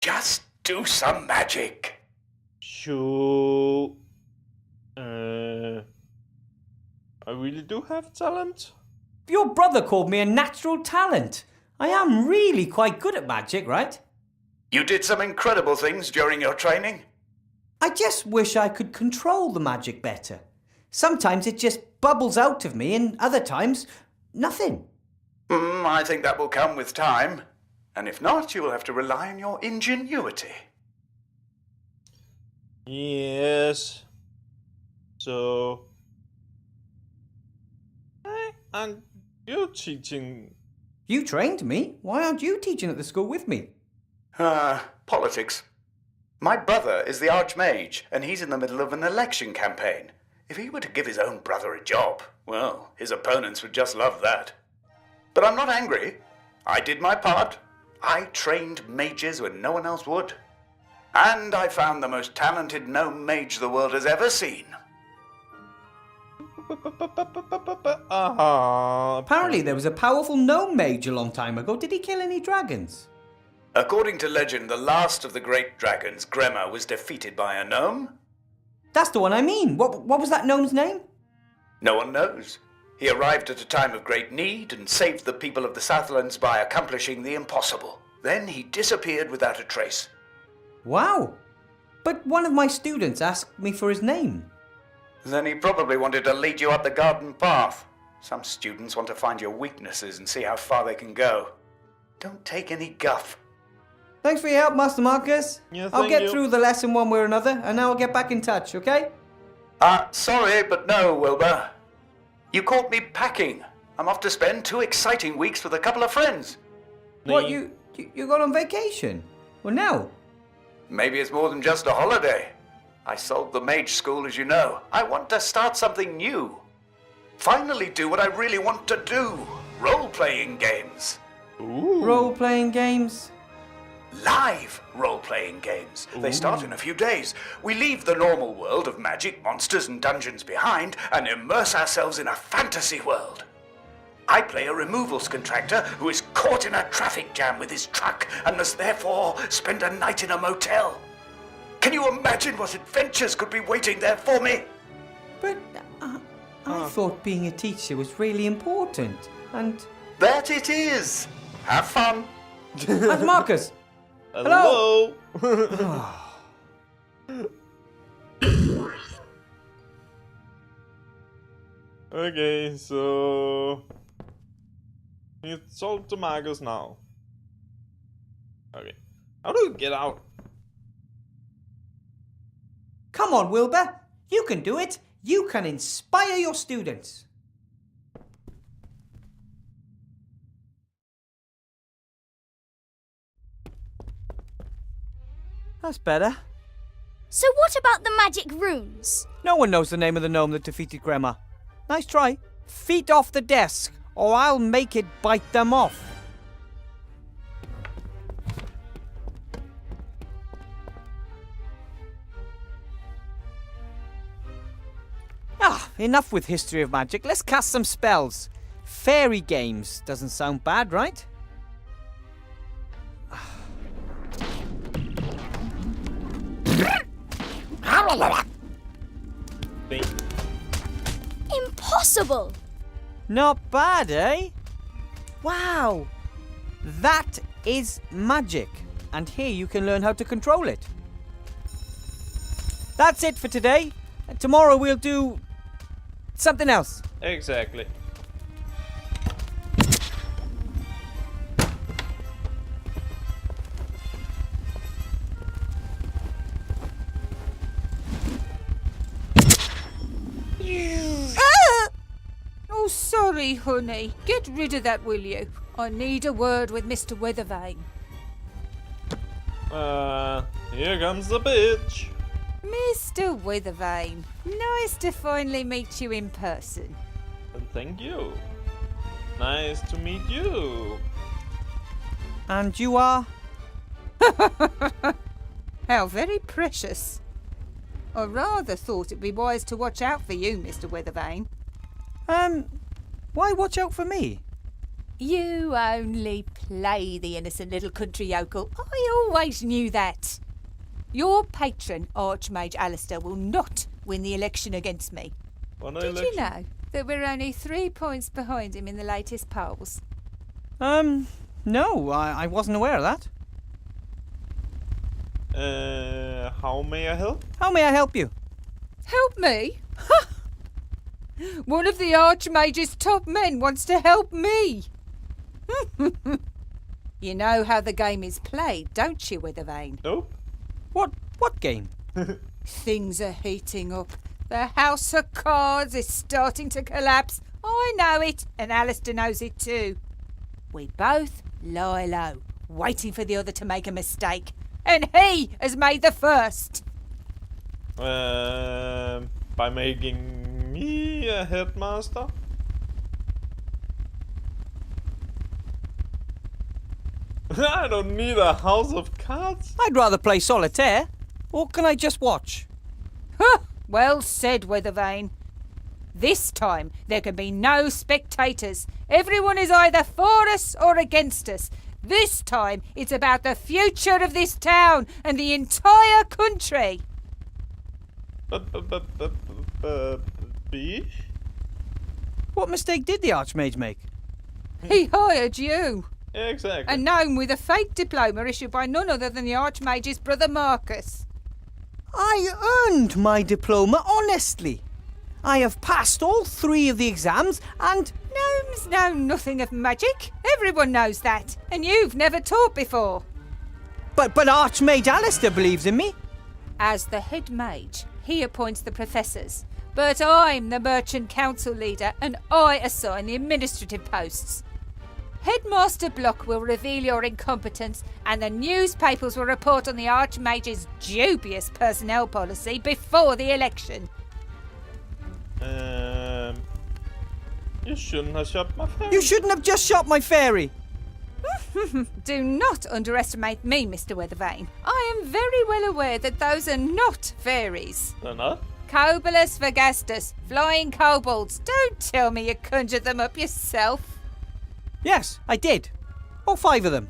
Just do some magic. So, I really do have talent? Your brother called me a natural talent. I am really quite good at magic, right? You did some incredible things during your training. I just wish I could control the magic better. Sometimes it just bubbles out of me and other times, nothing. I think that will come with time. And if not, you will have to rely on your ingenuity. Yes. So, and you're teaching. You trained me. Why aren't you teaching at the school with me? Politics. My brother is the Archmage, and he's in the middle of an election campaign. If he were to give his own brother a job, well, his opponents would just love that. But I'm not angry. I did my part. I trained mages when no one else would. And I found the most talented gnome mage the world has ever seen. Apparently there was a powerful gnome mage a long time ago. Did he kill any dragons? According to legend, the last of the great dragons, Gremma, was defeated by a gnome. That's the one I mean. What was that gnome's name? No one knows. He arrived at a time of great need and saved the people of the Southlands by accomplishing the impossible. Then he disappeared without a trace. Wow. But one of my students asked me for his name. Then he probably wanted to lead you up the garden path. Some students want to find your weaknesses and see how far they can go. Don't take any guff. Thanks for your help, Master Marcus. Yeah, I'll thank get you. through the lesson one way or another, and now I'll get back in touch, okay? Sorry, but no, Wilbur. You caught me packing. I'm off to spend 2 exciting weeks with a couple of friends. What, you got on vacation? Well, now? Maybe it's more than just a holiday. I sold the mage school, as you know. I want to start something new. Finally do what I really want to do. Role-playing games. Ooh. Role-playing games? Live role-playing games. They start in a few days. We leave the normal world of magic, monsters and dungeons behind and immerse ourselves in a fantasy world. I play a removals contractor who is caught in a traffic jam with his truck and must therefore spend a night in a motel. Can you imagine what adventures could be waiting there for me? But I thought being a teacher was really important. And... That it is. Have fun. Master Marcus! Hello. Okay, so it's all to Marcus now. Okay, how do you get out? Come on, Wilbur. You can do it. You can inspire your students. That's better. So what about the magic runes? No one knows the name of the gnome that defeated Gremma. Nice try. Feet off the desk, or I'll make it bite them off. Enough with history of magic. Let's cast some spells. Fairy games doesn't sound bad, right? Impossible! Not bad, eh? Wow! That is magic. And here you can learn how to control it. That's it for today. Tomorrow we'll do something else. Exactly. Oh, sorry, honey. Get rid of that, will you? I need a word with Mr. Weathervane. Here comes the bitch. Mr. Weathervane, nice to finally meet you in person. Thank you. Nice to meet you. And you are? How very precious. I rather thought it'd be wise to watch out for you, Mr. Weathervane. Why watch out for me? You only play the innocent little country yokel. I always knew that. Your patron, Archmage Alistair, will not win the election against me. Did you know that we're only 3 points behind him in the latest polls? No, I wasn't aware of that. How may I help? How may I help you? Help me? Ha! One of the Archmage's top men wants to help me. You know how the game is played, don't you, Withervane? Nope. What game? Things are heating up. The House of Cards is starting to collapse. I know it, and Alistair knows it too. We both lie low, waiting for the other to make a mistake. And he has made the first. By making me a headmaster? I don't need a house of cards. I'd rather play solitaire. Or can I just watch? Huh, well said, Withervane. This time there can be no spectators. Everyone is either for us or against us. This time it's about the future of this town and the entire country. B? What mistake did the Archmage make? He hired you. Yeah, exactly. A gnome with a fake diploma issued by none other than the Archmage's brother Marcus. I earned my diploma honestly. I have passed all 3 of the exams and... Gnomes know nothing of magic. Everyone knows that. And you've never taught before. But Archmage Alistair believes in me. As the head mage, he appoints the professors. But I'm the merchant council leader and I assign the administrative posts. Headmaster Block will reveal your incompetence and the newspapers will report on the Archmage's dubious personnel policy before the election. You shouldn't have shot my fairy. You shouldn't have just shot my fairy. Do not underestimate me, Mr. Withervane. I am very well aware that those are not fairies. They're not? Cobolus Vergastus, flying kobolds. Don't tell me you conjured them up yourself. Yes, I did. All 5 of them.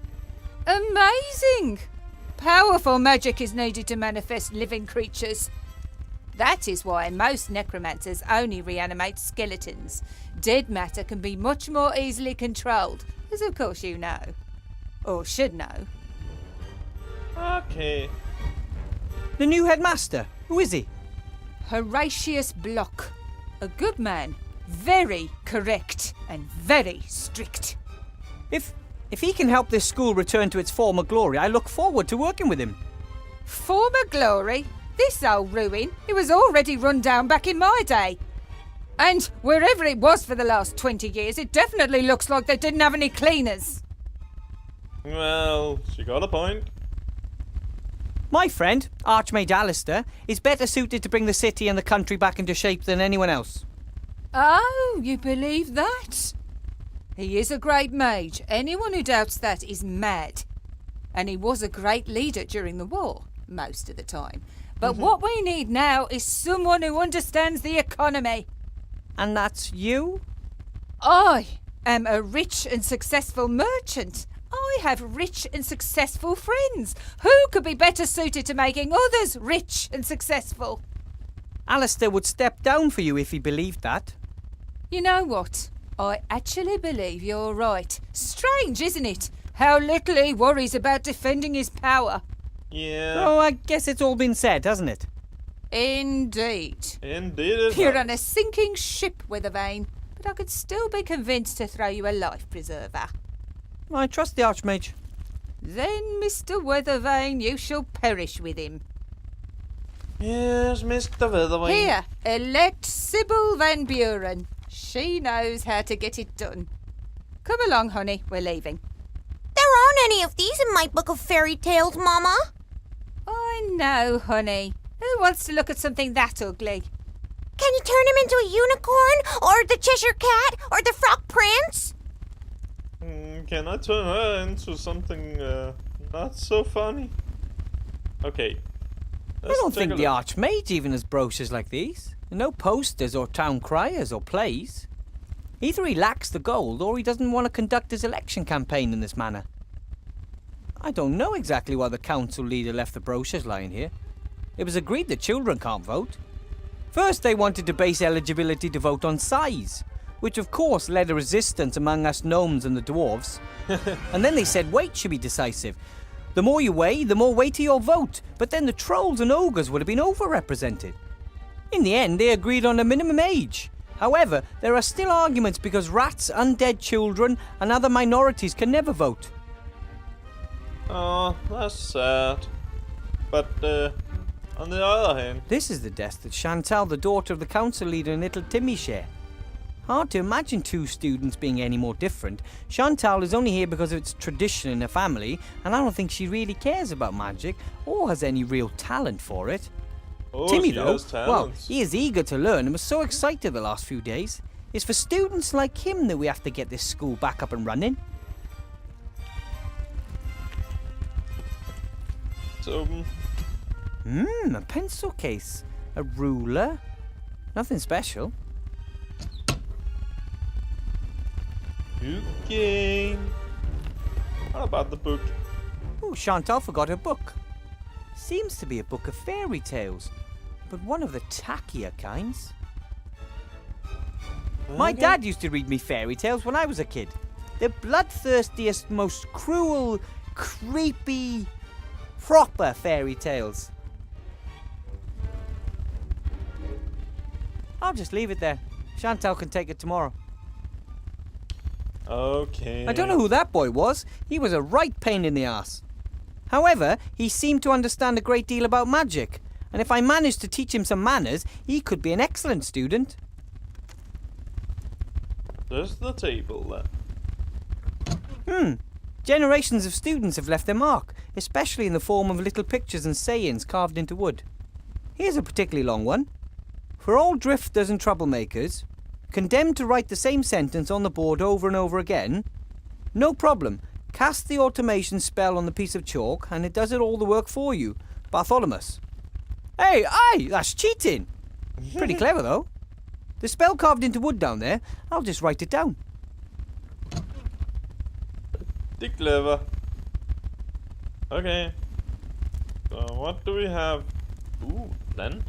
Amazing! Powerful magic is needed to manifest living creatures. That is why most necromancers only reanimate skeletons. Dead matter can be much more easily controlled, as of course you know. Or should know. Okay. The new headmaster. Who is he? Horatius Block. A good man. Very correct and very strict. If he can help this school return to its former glory, I look forward to working with him. Former glory? This old ruin, it was already run down back in my day. And wherever it was for the last 20 years, it definitely looks like they didn't have any cleaners. Well, she got a point. My friend, Archmage Alistair, is better suited to bring the city and the country back into shape than anyone else. Oh, you believe that? He is a great mage. Anyone who doubts that is mad. And he was a great leader during the war, most of the time. But what we need now is someone who understands the economy. And that's you? I am a rich and successful merchant. I have rich and successful friends. Who could be better suited to making others rich and successful? Alistair would step down for you if he believed that. You know what? I actually believe you're right. Strange, isn't it? How little he worries about defending his power. Yeah. Oh, I guess it's all been said, hasn't it? Indeed. Indeed it You're has. on a sinking ship, Withervane, but I could still be convinced to throw you a life preserver. I trust the Archmage. Then, Mr. Withervane, you shall perish with him. Yes, Mr. Weatherwain. Here, elect Sybil Van Buren. She knows how to get it done. Come along, honey, we're leaving. There aren't any of these in my book of fairy tales, Mama. I know, honey. Who wants to look at something that ugly? Can you turn him into a unicorn, or the Cheshire Cat, or the Frog Prince? Can I turn her into something not so funny? Okay. I don't think the Archmage even has brochures like these. No posters or town criers or plays. Either he lacks the gold or he doesn't want to conduct his election campaign in this manner. I don't know exactly why the council leader left the brochures lying here. It was agreed that children can't vote. First, they wanted to base eligibility to vote on size, which of course led to resistance among us gnomes and the dwarves. And then they said weight should be decisive. The more you weigh, the more weighty your vote, but then the trolls and ogres would have been overrepresented. In the end, they agreed on a minimum age. However, there are still arguments because rats, undead children, and other minorities can never vote. Oh, that's sad. But, on the other hand... This is the desk that Chantal, the daughter of the council leader, and little Timmy share. Hard to imagine two students being any more different. Chantal is only here because of its tradition in her family, and I don't think she really cares about magic or has any real talent for it. Oh, Timmy, she though, has well, talents. he is eager to learn and was so excited the last few days. It's for students like him that we have to get this school back up and running. So, A pencil case, a ruler, nothing special. okay. What about the book? Oh, Chantal forgot her book. Seems to be a book of fairy tales, but one of the tackier kinds. My Okay. dad used to read me fairy tales when I was a kid. The bloodthirstiest, most cruel, creepy, proper fairy tales. I'll just leave it there. Chantal can take it tomorrow. Okay. I don't know who that boy was. He was a right pain in the ass. However, he seemed to understand a great deal about magic, and if I managed to teach him some manners, he could be an excellent student. There's the table then. Generations of students have left their mark, especially in the form of little pictures and sayings carved into wood. Here's a particularly long one. For all drifters and troublemakers, condemned to write the same sentence on the board over and over again, no problem. Cast the automation spell on the piece of chalk and it does it all the work for you. Bartholomew. Hey, aye, that's cheating. Pretty clever though. The spell carved into wood down there, I'll just write it down. Pretty clever. Okay. So what do we have? Ooh, plant.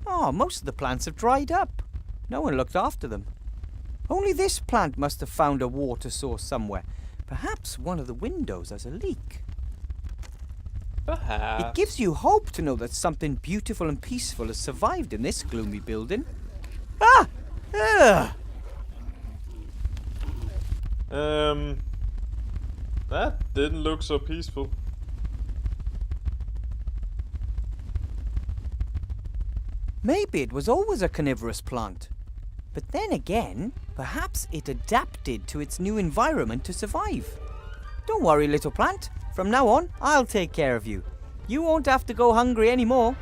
Oh, most of the plants have dried up. No one looked after them. Only this plant must have found a water source somewhere. Perhaps one of the windows has a leak. Perhaps. It gives you hope to know that something beautiful and peaceful has survived in this gloomy building. Ah! Ugh! That didn't look so peaceful. Maybe it was always a carnivorous plant. But then again, perhaps it adapted to its new environment to survive. Don't worry, little plant. From now on, I'll take care of you. You won't have to go hungry anymore.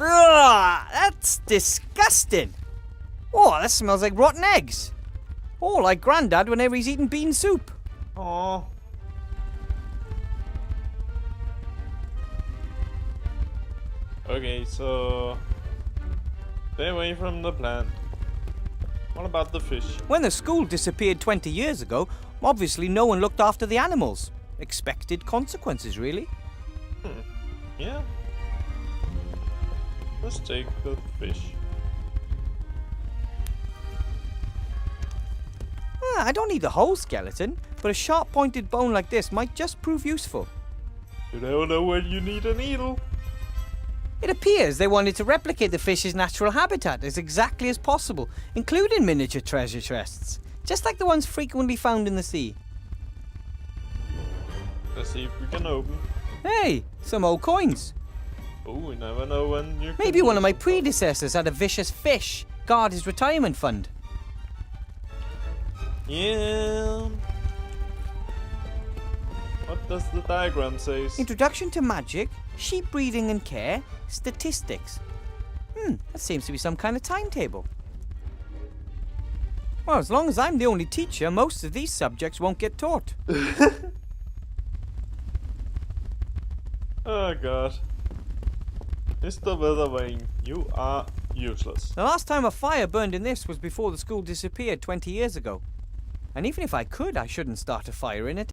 Ugh, that's disgusting. Oh, that smells like rotten eggs. Oh, like Grandad whenever he's eating bean soup. Oh. Okay, so stay away from the plant. What about the fish? When the school disappeared 20 years ago, obviously no one looked after the animals. Expected consequences, really. Yeah. Let's take the fish. I don't need the whole skeleton, but a sharp-pointed bone like this might just prove useful. You don't know when you need a needle. It appears they wanted to replicate the fish's natural habitat as exactly as possible, including miniature treasure chests, just like the ones frequently found in the sea. Let's see if we can open. Hey, some old coins. Oh, we never know when you Maybe one of my predecessors had a vicious fish guard his retirement fund. Yeah. What does the diagram say? Introduction to magic, sheep breeding and care, statistics. That seems to be some kind of timetable. Well, as long as I'm the only teacher, most of these subjects won't get taught. Oh god. Mr. Witherwing, you are useless. The last time a fire burned in this was before the school disappeared 20 years ago. And even if I could, I shouldn't start a fire in it.